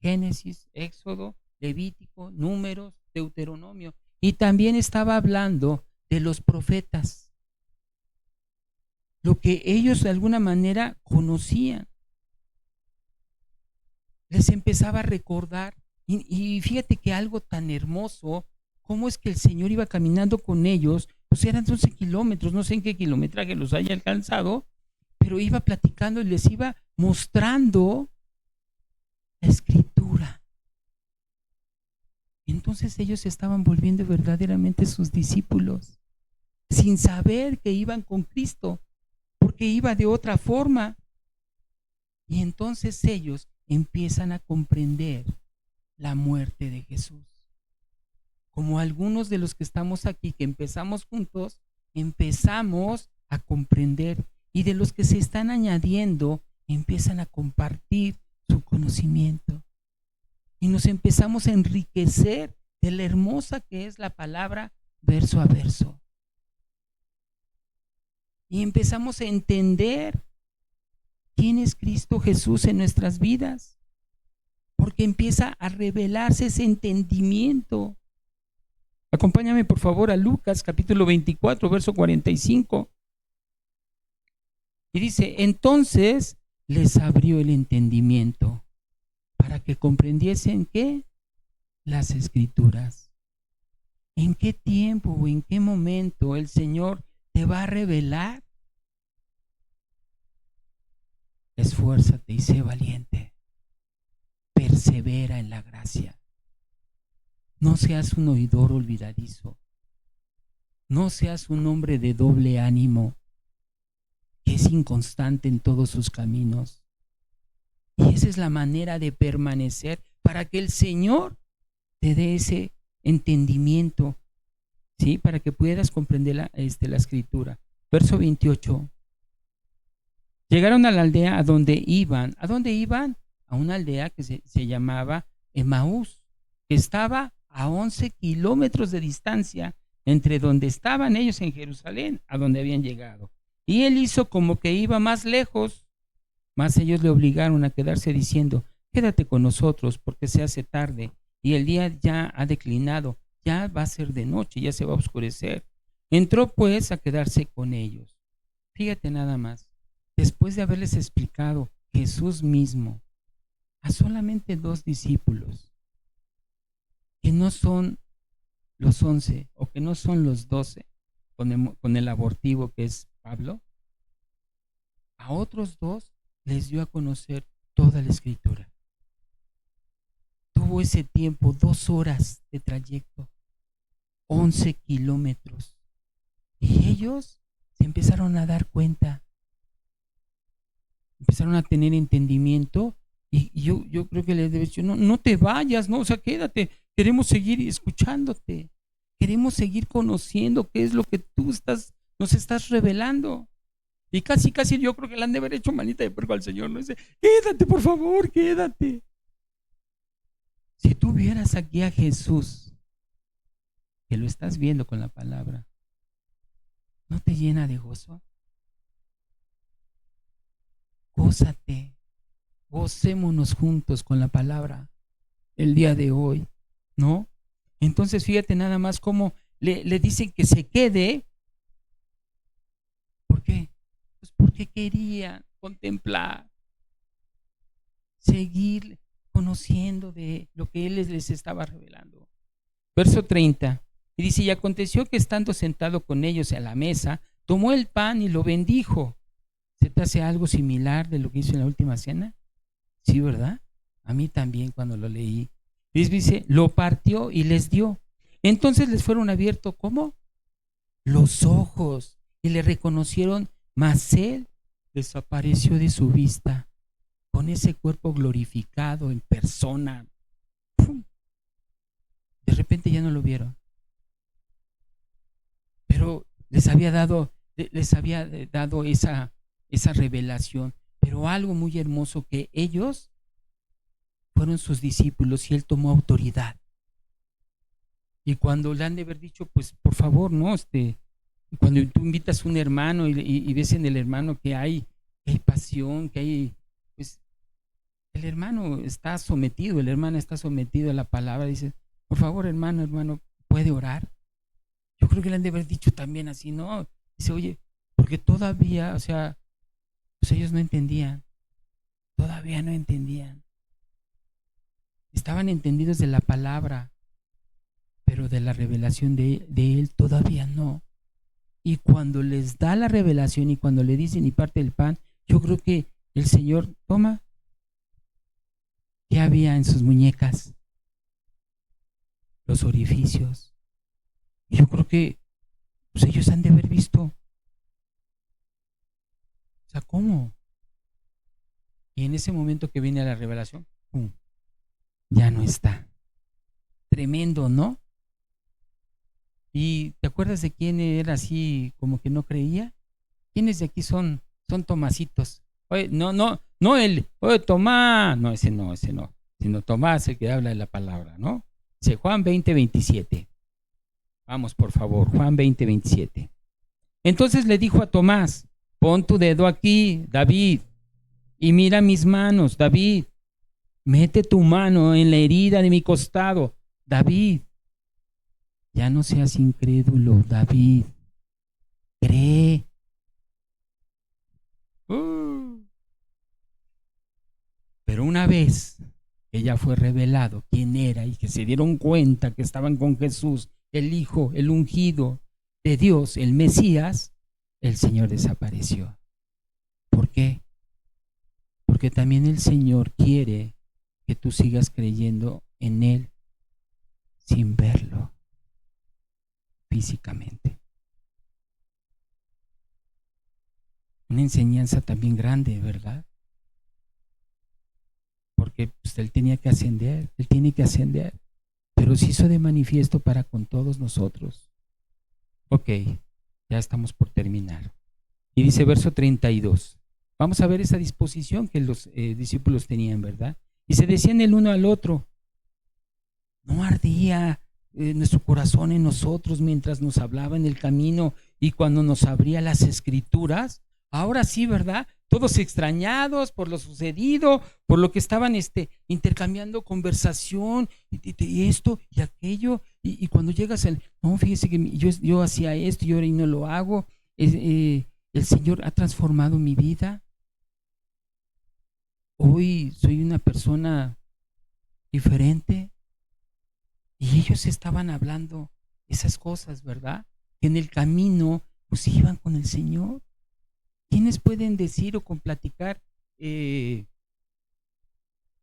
Génesis, Éxodo, Levítico, Números, Deuteronomio. Y también estaba hablando de los profetas, lo que ellos de alguna manera conocían. Les empezaba a recordar. Y fíjate que algo tan hermoso, cómo es que el Señor iba caminando con ellos, pues eran 12 kilómetros, no sé en qué kilometraje los haya alcanzado, pero iba platicando y les iba mostrando la escritura. Entonces ellos se estaban volviendo verdaderamente sus discípulos, sin saber que iban con Cristo, porque iba de otra forma. Y entonces ellos empiezan a comprender la muerte de Jesús. Como algunos de los que estamos aquí, que empezamos juntos, empezamos a comprender, y de los que se están añadiendo, empiezan a compartir su conocimiento. Y nos empezamos a enriquecer de la hermosa que es la palabra verso a verso. Y empezamos a entender quién es Cristo Jesús en nuestras vidas, porque empieza a revelarse ese entendimiento. Acompáñame por favor a Lucas capítulo 24, verso 45. Y dice, entonces les abrió el entendimiento para que comprendiesen ¿qué? Las escrituras. ¿En qué tiempo o en qué momento el Señor te va a revelar? Esfuérzate y sé valiente. Persevera en la gracia. No seas un oidor olvidadizo. No seas un hombre de doble ánimo, que es inconstante en todos sus caminos. Y esa es la manera de permanecer para que el Señor te dé ese entendimiento, ¿sí? Para que puedas comprender la escritura. Verso 28. Llegaron a la aldea a donde iban. ¿A dónde iban? A una aldea que se llamaba Emaús, que estaba a 11 kilómetros de distancia entre donde estaban ellos en Jerusalén, a donde habían llegado. Y él hizo como que iba más lejos, mas ellos le obligaron a quedarse diciendo, quédate con nosotros porque se hace tarde y el día ya ha declinado, ya va a ser de noche, ya se va a oscurecer. Entró pues a quedarse con ellos. Fíjate nada más, después de haberles explicado Jesús mismo a solamente 2 discípulos, que no son los 11 o que no son los 12, con el abortivo que es Pablo, a otros 2 les dio a conocer toda la escritura. Tuvo ese tiempo, 2 horas de trayecto, 11 kilómetros. Y ellos se empezaron a dar cuenta, empezaron a tener entendimiento. Y yo creo que les debe decir, no te vayas, no, o sea, quédate, queremos seguir escuchándote, queremos seguir conociendo qué es lo que tú nos estás revelando. Y casi yo creo que le han de haber hecho manita de puerco al Señor, ¿no? Dice, quédate, por favor, quédate. Si tú vieras aquí a Jesús, que lo estás viendo con la palabra, ¿no te llena de gozo? Gózate, gocémonos juntos con la palabra el día de hoy, ¿no? Entonces fíjate nada más cómo le dicen que se quede. ¿Por qué? Pues porque quería contemplar, seguir conociendo de lo que Él les estaba revelando. Verso 30. Y dice, y aconteció que estando sentado con ellos a la mesa, tomó el pan y lo bendijo. ¿Se te hace algo similar de lo que hizo en la última cena? Sí, ¿verdad? A mí también cuando lo leí. Y dice, lo partió y les dio. Entonces les fueron abiertos, ¿cómo? Los ojos. Y le reconocieron, mas él desapareció de su vista con ese cuerpo glorificado en persona. ¡Pum! De repente ya no lo vieron. Pero les había dado esa revelación. Pero algo muy hermoso, que ellos fueron sus discípulos y él tomó autoridad. Y cuando le han de haber dicho, pues por favor, no, cuando tú invitas a un hermano y ves en el hermano que hay pasión, que hay, pues el hermano está sometido, el hermano está sometido a la palabra, dice, por favor, hermano, ¿puede orar? Yo creo que le han de haber dicho también así, ¿no? Dice, oye, porque todavía, o sea, pues ellos no entendían, todavía no entendían. Estaban entendidos de la palabra, pero de la revelación de él todavía no. Y cuando les da la revelación y cuando le dicen y parte el pan, yo creo que el Señor toma. ¿Qué había en sus muñecas? Los orificios. Y yo creo que pues ellos han de haber visto. O sea, ¿cómo? Y en ese momento que viene la revelación, ¡pum!, ya no está. Tremendo, ¿no? ¿Y te acuerdas de quién era así como que no creía? ¿Quiénes de aquí son Tomasitos? Oye, no él, oye, Tomás, no, ese no, sino Tomás, el que habla de la palabra, ¿no? Dice Juan 20:27. Vamos, por favor, Juan 20:27. Entonces le dijo a Tomás, pon tu dedo aquí, David, y mira mis manos, David. Mete tu mano en la herida de mi costado, David. Ya no seas incrédulo, David. Cree. Pero una vez que ya fue revelado quién era y que se dieron cuenta que estaban con Jesús, el Hijo, el ungido de Dios, el Mesías, el Señor desapareció. ¿Por qué? Porque también el Señor quiere que tú sigas creyendo en Él sin verlo físicamente. Una enseñanza también grande, ¿verdad? porque pues, él tenía que ascender, él tiene que ascender, pero se hizo de manifiesto para con todos nosotros. Ok, ya estamos por terminar. Y dice verso 32. Vamos a ver esa disposición que los discípulos tenían, ¿verdad? Y se decían el uno al otro, ¿no ardía nuestro corazón en nosotros mientras nos hablaba en el camino y cuando nos abría las escrituras? Ahora sí, ¿verdad? Todos extrañados por lo sucedido, por lo que estaban intercambiando conversación, y esto y aquello, y cuando llegas al, no, fíjese que yo hacía esto y ahora y no lo hago, el Señor ha transformado mi vida, hoy soy una persona diferente, y ellos estaban hablando esas cosas, ¿verdad? Que en el camino pues iban con el Señor. ¿Quiénes pueden decir o con platicar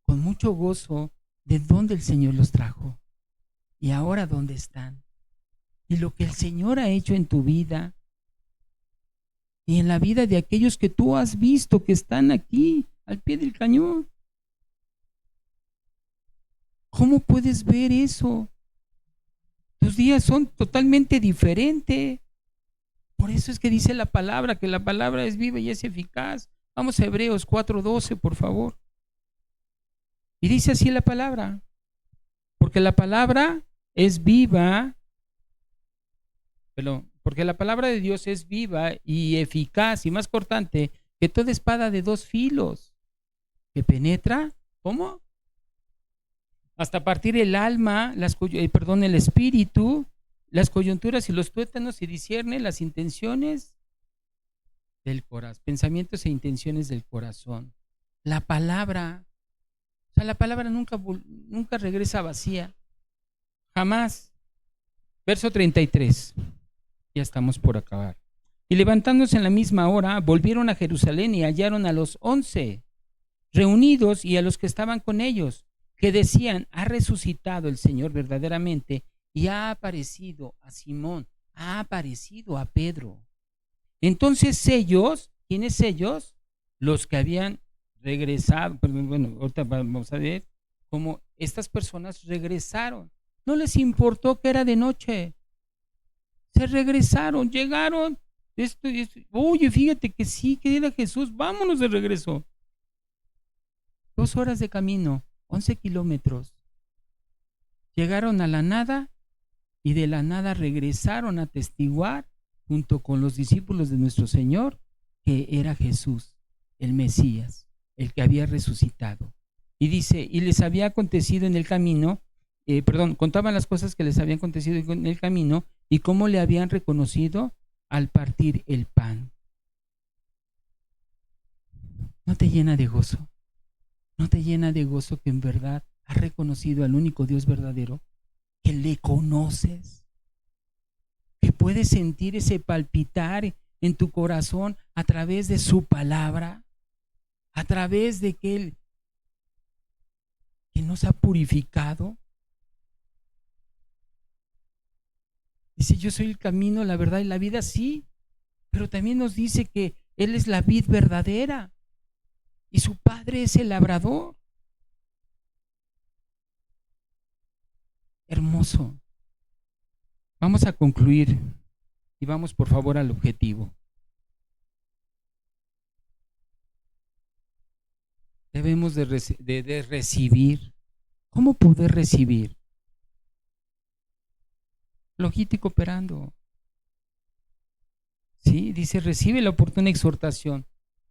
con mucho gozo de dónde el Señor los trajo y ahora dónde están? Y lo que el Señor ha hecho en tu vida y en la vida de aquellos que tú has visto que están aquí al pie del cañón. ¿Cómo puedes ver eso? Tus días son totalmente diferentes. Por eso es que dice la palabra, que la palabra es viva y es eficaz. Vamos a Hebreos 4:12, por favor. Y dice así la palabra, porque la palabra es viva, porque la palabra de Dios es viva y eficaz y más cortante que toda espada de dos filos, que penetra, ¿cómo? Hasta partir el alma, el espíritu, las coyunturas y los tuétanos, y discierne las intenciones del corazón, pensamientos e intenciones del corazón. La palabra, o sea, la palabra nunca regresa vacía, jamás. Verso 33, ya estamos por acabar. Y levantándose en la misma hora, volvieron a Jerusalén y hallaron a los 11 reunidos y a los que estaban con ellos, que decían, ha resucitado el Señor verdaderamente y ha aparecido a Simón, ha aparecido a Pedro. Entonces ellos, ¿quiénes ellos? Los que habían regresado, bueno, ahorita vamos a ver cómo estas personas regresaron. No les importó que era de noche. Se regresaron, llegaron. Oye, fíjate que sí, que era Jesús, vámonos de regreso. 2 horas de camino, 11 kilómetros. Llegaron a la nada y de la nada regresaron a testiguar junto con los discípulos de nuestro Señor que era Jesús, el Mesías, el que había resucitado. Y dice, y les había acontecido en el camino, contaban las cosas que les habían acontecido en el camino y cómo le habían reconocido al partir el pan. ¿No te llena de gozo? ¿No te llena de gozo que en verdad has reconocido al único Dios verdadero? Que le conoces, que puedes sentir ese palpitar en tu corazón a través de su palabra, a través de que Él que nos ha purificado. Dice, yo soy el camino, la verdad y la vida, sí, pero también nos dice que Él es la vid verdadera y su Padre es el labrador. Hermoso. Vamos a concluir y vamos por favor al objetivo. Debemos de recibir. ¿Cómo poder recibir? Logítico operando. Sí, dice, recibe la oportuna exhortación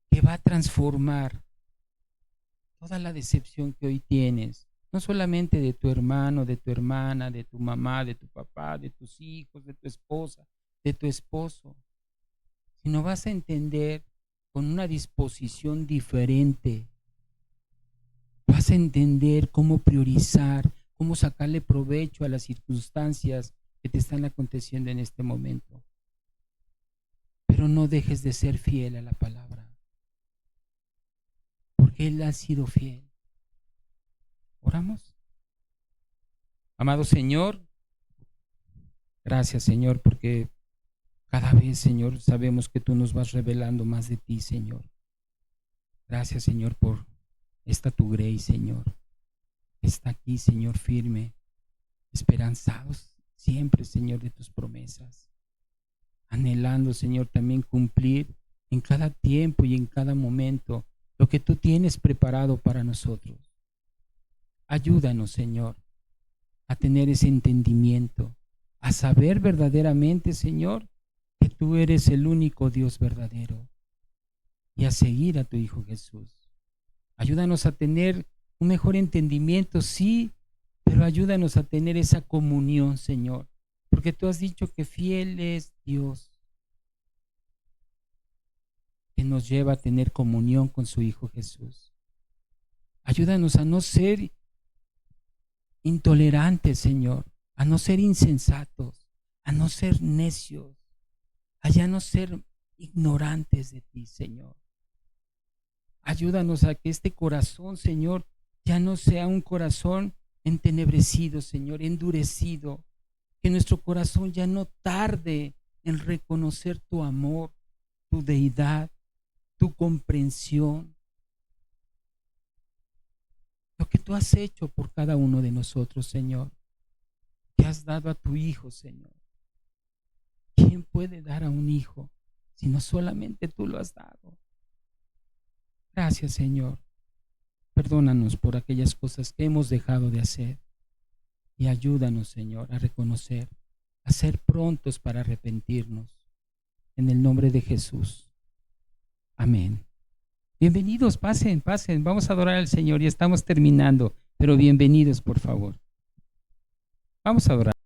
que va a transformar toda la decepción que hoy tienes, no solamente de tu hermano, de tu hermana, de tu mamá, de tu papá, de tus hijos, de tu esposa, de tu esposo, sino vas a entender con una disposición diferente. Vas a entender cómo priorizar, cómo sacarle provecho a las circunstancias que te están aconteciendo en este momento. Pero no dejes de ser fiel a la palabra, porque Él ha sido fiel. ¿Oramos? Amado Señor, gracias Señor, porque cada vez, Señor, sabemos que tú nos vas revelando más de ti, Señor. Gracias, Señor, por está tu Grace, Señor. Está aquí, Señor, firme, esperanzados siempre, Señor, de tus promesas. Anhelando, Señor, también cumplir en cada tiempo y en cada momento lo que tú tienes preparado para nosotros. Ayúdanos, Señor, a tener ese entendimiento, a saber verdaderamente, Señor, que tú eres el único Dios verdadero y a seguir a tu Hijo Jesús. Ayúdanos a tener un mejor entendimiento, sí, pero ayúdanos a tener esa comunión, Señor, porque tú has dicho que fiel es Dios, que nos lleva a tener comunión con su Hijo Jesús. Ayúdanos a no ser intolerantes, Señor, a no ser insensatos, a no ser necios, a ya no ser ignorantes de ti, Señor. Ayúdanos a que este corazón, Señor, ya no sea un corazón entenebrecido, Señor, endurecido, que nuestro corazón ya no tarde en reconocer tu amor, tu deidad, tu comprensión, lo que tú has hecho por cada uno de nosotros, Señor, que has dado a tu Hijo, Señor. ¿Quién puede dar a un hijo si no solamente tú lo has dado? Gracias, Señor. Perdónanos por aquellas cosas que hemos dejado de hacer y ayúdanos, Señor, a reconocer, a ser prontos para arrepentirnos. En el nombre de Jesús. Amén. Bienvenidos, pasen, pasen. Vamos a adorar al Señor y estamos terminando, pero bienvenidos, por favor. Vamos a adorar.